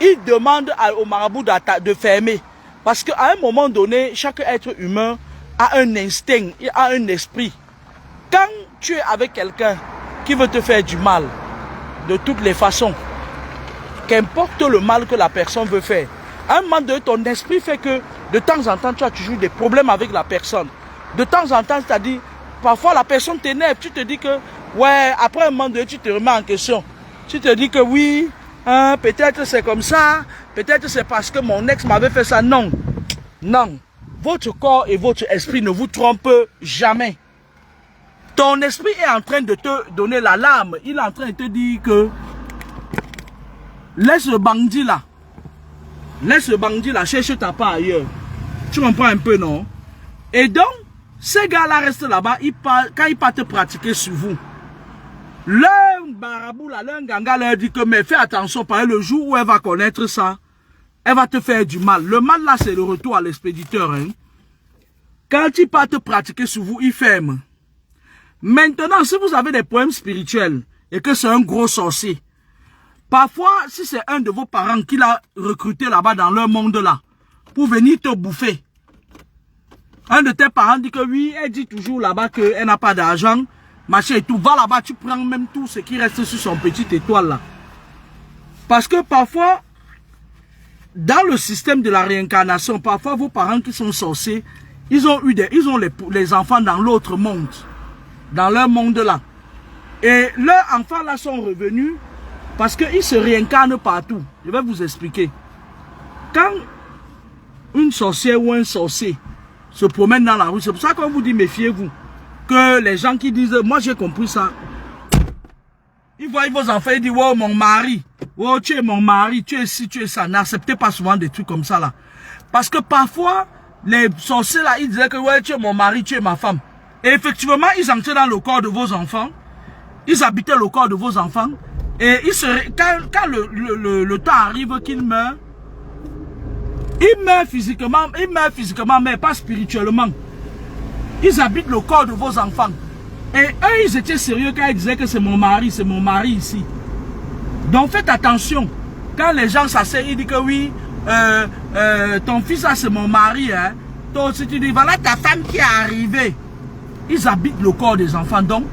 il demande au marabout de fermer. Parce qu'à un moment donné, chaque être humain a un instinct, il a un esprit. Quand tu es avec quelqu'un qui veut te faire du mal, de toutes les façons, qu'importe le mal que la personne veut faire, à un moment donné, ton esprit fait que de temps en temps, tu as toujours des problèmes avec la personne. De temps en temps, c'est-à-dire, parfois la personne t'énerve, tu te dis que, ouais, après un moment donné, tu te remets en question. Tu te dis que oui, hein, peut-être c'est comme ça, peut-être c'est parce que mon ex m'avait fait ça. Non, non. Votre corps et votre esprit ne vous trompent jamais. Ton esprit est en train de te donner l'alarme. Il est en train de te dire que laisse le bandit là. Laisse le bandit là, cherche ta part ailleurs. Tu comprends un peu, non? Et donc, ces gars-là restent là-bas, quand ils partent pratiquer sur vous. Leur barabou là, leur ganga leur dit que mais fais attention, parce que le jour où elle va connaître ça, elle va te faire du mal. Le mal là, c'est le retour à l'expéditeur. Hein. Quand ils partent pratiquer sur vous, ils ferment. Maintenant, si vous avez des problèmes spirituels et que c'est un gros sorcier, parfois, si c'est un de vos parents qui l'a recruté là-bas dans leur monde là, pour venir te bouffer, un de tes parents dit que oui, elle dit toujours là-bas qu'elle n'a pas d'argent, machin et tout. Va là-bas, tu prends même tout ce qui reste sur son petit étoile là. Parce que parfois, dans le système de la réincarnation, parfois vos parents qui sont sorciers, ils ont les enfants dans l'autre monde. Dans leur monde là. Et leurs enfants là sont revenus parce qu'ils se réincarnent partout. Je vais vous expliquer. Quand une sorcière ou un sorcier se promène dans la rue, c'est pour ça qu'on vous dit méfiez-vous. Que les gens qui disent, moi j'ai compris ça. Ils voient vos enfants, ils disent, oh mon mari, oh tu es mon mari, tu es ci, tu es ça. N'acceptez pas souvent des trucs comme ça là. Parce que parfois, les sorciers là, ils disaient que ouais, tu es mon mari, tu es ma femme. Et effectivement, ils entraient dans le corps de vos enfants. Ils habitaient le corps de vos enfants. Et quand le temps arrive qu'ils meurent, ils meurent physiquement, mais pas spirituellement. Ils habitent le corps de vos enfants. Et eux, ils étaient sérieux quand ils disaient que c'est mon mari ici. Donc faites attention. Quand les gens s'asseyent, ils disent que oui, ton fils, ça c'est mon mari. Hein. Donc si tu dis, voilà ta femme qui est arrivée. Ils habitent le corps des enfants. Donc,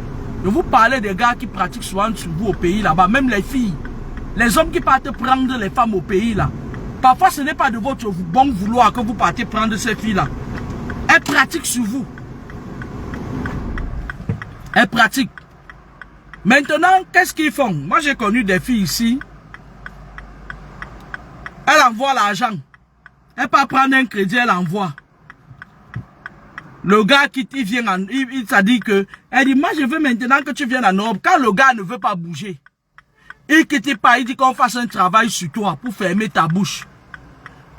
je vous parlais des gars qui pratiquent souvent sur vous au pays là-bas. Même les filles. Les hommes qui partent prendre les femmes au pays là. Parfois, ce n'est pas de votre bon vouloir que vous partez prendre ces filles-là. Elles pratiquent sur vous. Elles pratiquent. Maintenant, qu'est-ce qu'ils font? Moi, j'ai connu des filles ici. Elles envoient l'argent. Elle part prendre un crédit, elle envoie. Le gars qui vient, il t'a dit que, elle dit, moi je veux maintenant que tu viennes en Europe. Quand le gars ne veut pas bouger, il quitte pas, il dit qu'on fasse un travail sur toi pour fermer ta bouche.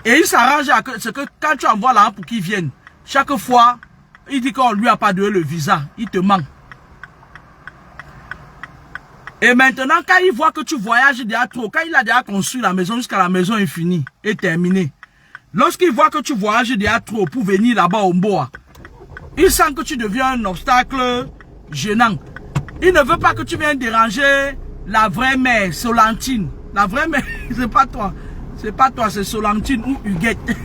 Et il s'arrange à ce que quand tu envoies l'argent pour qu'il vienne, chaque fois, il dit qu'on lui a pas donné le visa, il te ment. Et maintenant, quand il voit que tu voyages déjà trop, quand il a déjà construit la maison jusqu'à la maison est finie, est terminée. Lorsqu'il voit que tu voyages déjà trop pour venir là-bas au Mboa, il sent que tu deviens un obstacle gênant. Il ne veut pas que tu viennes déranger la vraie mère, Solentine. La vraie mère, c'est pas toi. C'est pas toi, c'est Solentine ou Huguette.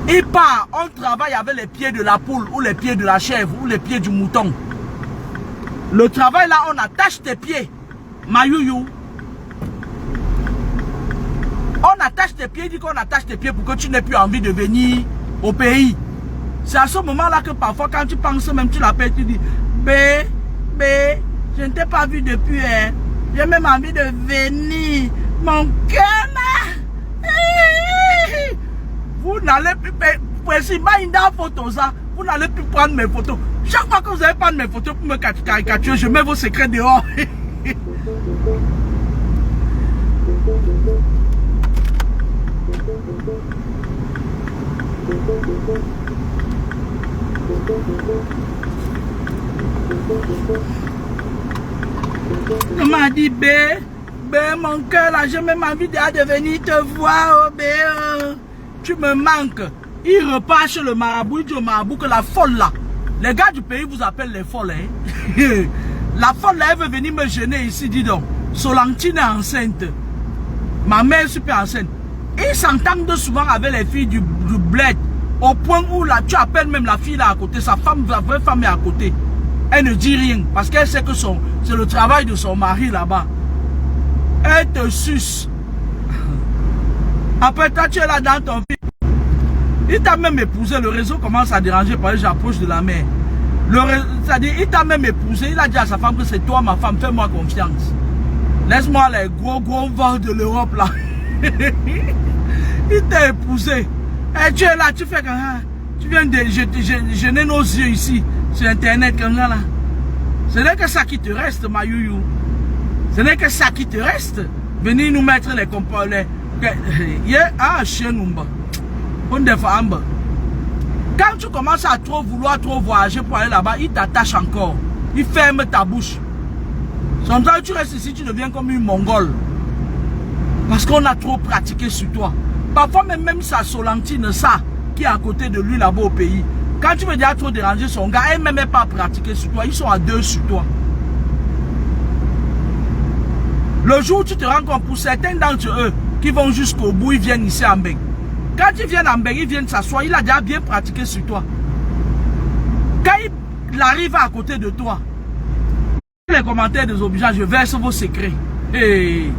Il part, on travaille avec les pieds de la poule, ou les pieds de la chèvre, ou les pieds du mouton. Le travail là, on attache tes pieds. Mayouyou. On attache tes pieds, il dit qu'on attache tes pieds pour que tu n'aies plus envie de venir au pays. C'est à ce moment-là que parfois quand tu penses même, tu l'appelles, tu dis je ne t'ai pas vu depuis, hein. J'ai même envie de venir. Mon cœur là. Vous n'allez plus, vous n'allez plus prendre mes photos. Chaque fois que vous allez prendre mes photos pour me caricaturer, je mets vos secrets dehors. On m'a dit, mon cœur là, j'ai même envie de venir te voir, tu me manques. Il repart chez le marabout, il dit au marabout que la folle là, les gars du pays vous appellent les folles. Hein? La folle là, elle veut venir me gêner ici, dis donc. Solentine est enceinte. Ma mère est super enceinte. Ils s'entendent souvent avec les filles du bled. Au point où là, tu appelles même la fille là à côté, sa femme, la vraie femme est à côté. Elle ne dit rien parce qu'elle sait que c'est le travail de son mari là-bas. Elle te suce. Après toi, tu es là dans ton film. Il t'a même épousé, le réseau commence à déranger parce que j'approche de la mer. C'est-à-dire, il t'a même épousé, il a dit à sa femme que c'est toi ma femme, fais-moi confiance. Laisse-moi les gros vols de l'Europe là. Il t'a épousé. Et tu es là, tu fais comme ça. Tu viens de gêner nos yeux ici, sur internet comme ça là. Ce n'est que ça qui te reste, ma youyou. Ce n'est que ça qui te reste. Venir nous mettre les comportements. Ah, chien numba. Quand tu commences à vouloir trop voyager pour aller là-bas, il t'attache encore. Il ferme ta bouche. Sometimes tu restes ici, tu deviens comme une mongole. Parce qu'on a trop pratiqué sur toi. Parfois même sa Solentine, ça, qui est à côté de lui là-bas au pays. Quand tu veux déjà trop déranger son gars, elle ne même pas pratiquer sur toi. Ils sont à deux sur toi. Le jour où tu te rends compte, pour certains d'entre eux qui vont jusqu'au bout, ils viennent ici à Mbeng. Quand ils viennent à Mbeng, ils viennent s'asseoir, il a déjà bien pratiqué sur toi. elle arrive à côté de toi, les commentaires désobligeants, je verse vos secrets. Et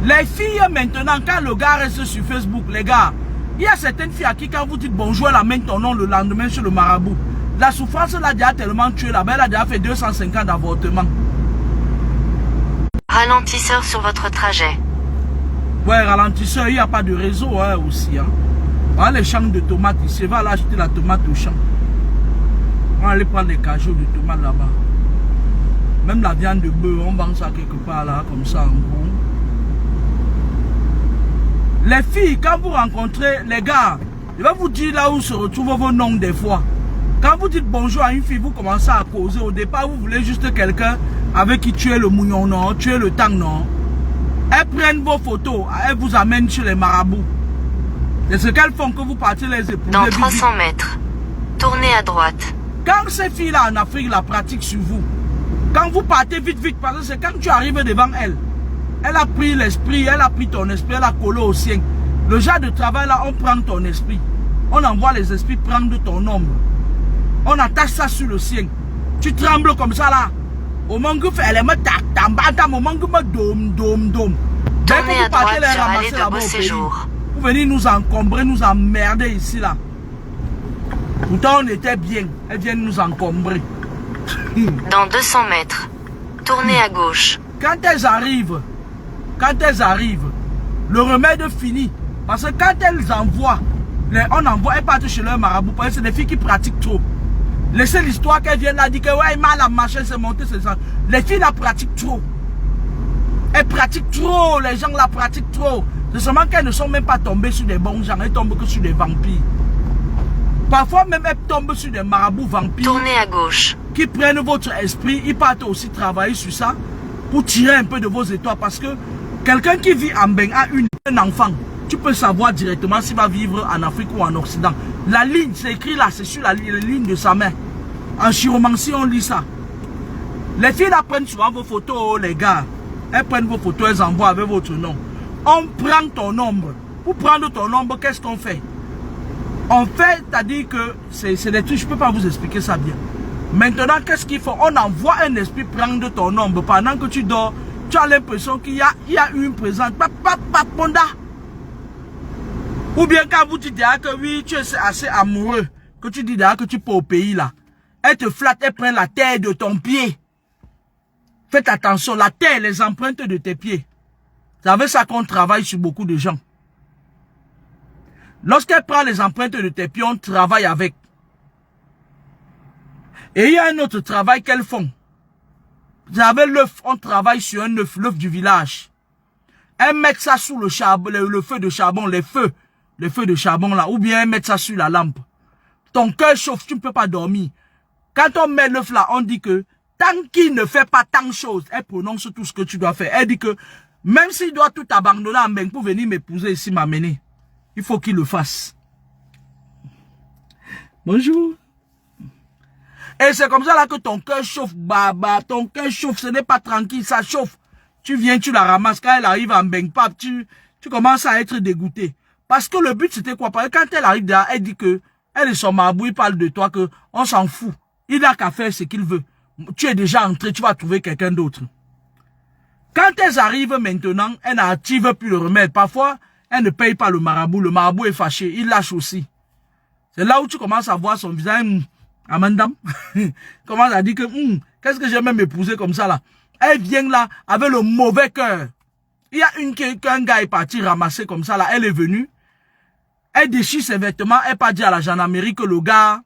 les filles maintenant, quand le gars reste sur Facebook, les gars, il y a certaines filles à qui quand vous dites bonjour, elle amène ton nom le lendemain sur le marabout. La souffrance l'a déjà tellement tué là-bas, elle a déjà fait 250 d'avortements. Ralentisseur sur votre trajet. Ouais, ralentisseur, il n'y a pas de réseau hein, aussi. Hein. Voilà les champs de tomates ici, va aller acheter la tomate au champ. On va aller prendre les cajots de tomates là-bas. Même la viande de bœuf, on vend ça quelque part là, comme ça en gros. Les filles, quand vous rencontrez les gars, je vais vous dire là où se retrouvent vos noms des fois. Quand vous dites bonjour à une fille, vous commencez à causer. Au départ, vous voulez juste quelqu'un avec qui tu es le mouillon, non, tu es le tang, non. Elles prennent vos photos, elles vous amènent chez les marabouts. C'est ce qu'elles font que vous partez les épouser. Dans 300 mètres, tournez à droite. Quand ces filles-là en Afrique la pratiquent sur vous, quand vous partez vite, vite, parce que c'est quand tu arrives devant elle, elle a pris l'esprit, elle a pris ton esprit, elle a collé au sien. Le genre de travail là, on prend ton esprit. On envoie les esprits prendre ton ombre. On attache ça sur le sien. Tu trembles comme ça là. Au moment où elle me tac, au moment où me dom. Tournez à droite sur allée de Beau Séjour. Vous venez nous encombrer, nous emmerder ici là. Pourtant on était bien. Elles viennent nous encombrer. Dans 200 mètres, tournez à gauche. Quand elles arrivent, le remède finit. Parce que quand elles envoient, on envoie, elles partent chez leur marabout. Parce que c'est des filles qui pratiquent trop. Laissez l'histoire qu'elles viennent là dire que ouais, mal à machin, c'est monté, c'est ça. Les filles la pratiquent trop. Elles pratiquent trop, les gens la pratiquent trop. C'est seulement qu'elles ne sont même pas tombées sur des bons gens, elles tombent que sur des vampires. Parfois même elles tombent sur des marabouts vampires. Tournez à gauche. Qui prennent votre esprit, ils partent aussi travailler sur ça pour tirer un peu de vos étoiles. Parce que quelqu'un qui vit en Beng a un enfant, tu peux savoir directement s'il va vivre en Afrique ou en Occident. La ligne, c'est écrit là, c'est sur la ligne de sa main. En chiromancie, on lit ça. Les filles là prennent souvent vos photos, les gars. Elles prennent vos photos, elles envoient avec votre nom. On prend ton nombre. Pour prendre ton nombre, qu'est-ce qu'on fait? On fait, c'est-à-dire que c'est des trucs, je ne peux pas vous expliquer ça bien. Maintenant, qu'est-ce qu'il faut? On envoie un esprit prendre ton nombre. Pendant que tu dors, tu as l'impression qu'il y a une présence. Ponda. Ou bien quand vous dites que oui, tu es assez amoureux, que tu dis que tu peux au pays là. Elle te flatte, elle prend la terre de ton pied. Faites attention, la terre, les empreintes de tes pieds. C'est avec ça qu'on travaille sur beaucoup de gens. Lorsqu'elle prend les empreintes de tes pieds, on travaille avec. Et il y a un autre travail qu'elles font. Vous avez l'œuf, on travaille sur un œuf, l'œuf du village. Elles mettent ça sous le charbon, le feu de charbon, les feux de charbon là, ou bien elles mettent ça sur la lampe. Ton cœur chauffe, tu ne peux pas dormir. Quand on met l'œuf là, on dit que tant qu'il ne fait pas tant de choses, elle prononce tout ce que tu dois faire. Elle dit que même s'il doit tout abandonner en Beng pour venir m'épouser ici, m'amener, il faut qu'il le fasse. Bonjour. Et c'est comme ça là que ton cœur chauffe, ton cœur chauffe, ce n'est pas tranquille, ça chauffe. Tu viens, tu la ramasses, quand elle arrive en Beng Pap, tu commences à être dégoûté. Parce que le but c'était quoi? Parce que quand elle arrive derrière, elle dit que elle et son marabout, il parle de toi, que on s'en fout. Il n'a qu'à faire ce qu'il veut. Tu es déjà entré, tu vas trouver quelqu'un d'autre. Quand elles arrivent maintenant, elles n'activent plus le remède. Parfois, elles ne payent pas le marabout est fâché, il lâche aussi. C'est là où tu commences à voir son visage, Amandam, commence à dire que, qu'est-ce que j'ai même épousé comme ça là? Elle vient là avec le mauvais cœur. Il y a qu'un gars est parti ramasser comme ça là, elle est venue. Elle déchire ses vêtements, elle pas dit à la gendarmerie que le gars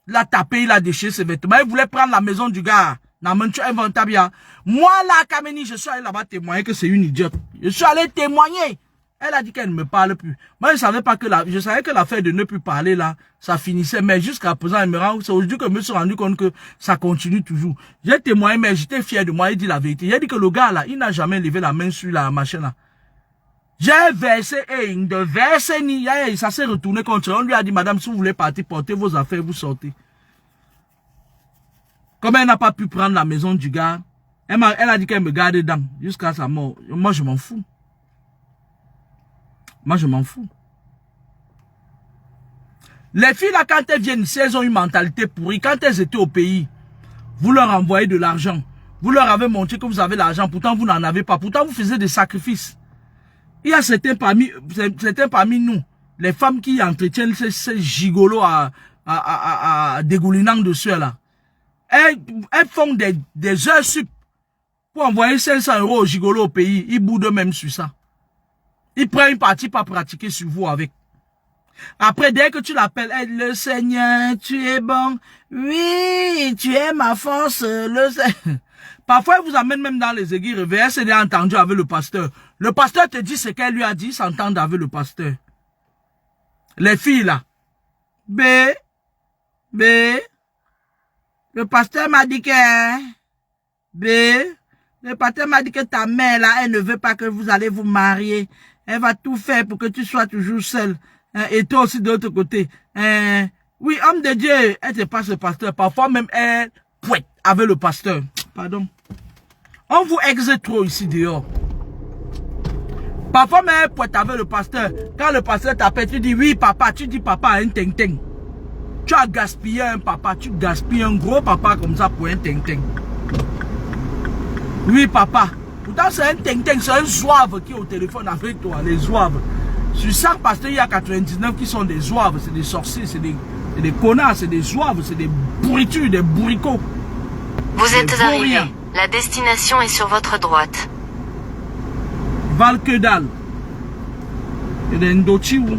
l'a tapé, il a déchiré ses vêtements. Elle voulait prendre la maison du gars. Moi là, Kameni, je suis allé là-bas témoigner que c'est une idiote. Je suis allé témoigner. Elle a dit qu'elle ne me parle plus. Moi, je savais pas que je savais que l'affaire de ne plus parler là, ça finissait. Mais jusqu'à présent, c'est aujourd'hui que je me suis rendu compte que ça continue toujours. J'ai témoigné, mais j'étais fier de moi. Il dit la vérité. J'ai dit que le gars là, il n'a jamais levé la main sur la machine là. J'ai versé, ça s'est retourné contre. On lui a dit, madame, si vous voulez partir, portez vos affaires, vous sortez. Comme elle n'a pas pu prendre la maison du gars, elle a dit qu'elle me garde dedans jusqu'à sa mort. Moi, je m'en fous. Moi, je m'en fous. Les filles là, quand elles viennent ici, elles ont une mentalité pourrie. Quand elles étaient au pays, vous leur envoyez de l'argent. Vous leur avez montré que vous avez l'argent, pourtant vous n'en avez pas. Pourtant vous faisiez des sacrifices. Il y a certains parmi nous, les femmes qui entretiennent ces gigolos à dégoulinant de ceux là. Elles font des heures sup pour envoyer 500 € au gigolo au pays. Ils boudent même sur ça. Ils prennent une partie pour pratiquer sur vous avec. Après, dès que tu l'appelles, hey, le Seigneur, tu es bon. Oui, tu es ma force, le Seigneur. Parfois, il vous amène même dans les églises réveillées. Elle s'est déjà entendue avec le pasteur. Le pasteur te dit ce qu'elle lui a dit, s'entendre avec le pasteur. Les filles là. Le pasteur m'a dit que... le pasteur m'a dit que ta mère là, elle ne veut pas que vous allez vous marier. Elle va tout faire pour que tu sois toujours seule. Et toi aussi de l'autre côté. Oui, homme de Dieu, elle te passe le pasteur. Parfois même elle pouette avec le pasteur. Pardon. On vous exige trop ici dehors. Parfois même elle pouette avec le pasteur. Quand le pasteur t'appelle, tu dis oui papa, tu dis papa à un ting-ting. Tu as gaspillé un papa, tu gaspilles un gros papa comme ça pour un ting-ting. Oui papa. Pourtant c'est un ting-ting, c'est un zouave qui est au téléphone avec toi, les zouaves. Sur 100 pasteurs, il y a 99 qui sont des zouaves, c'est des sorciers, c'est des connards, c'est des zouaves, c'est des bourritures, des bourricots. Vous êtes arrivé. La destination est sur votre droite. Val que dalle. Et des Ndochi ou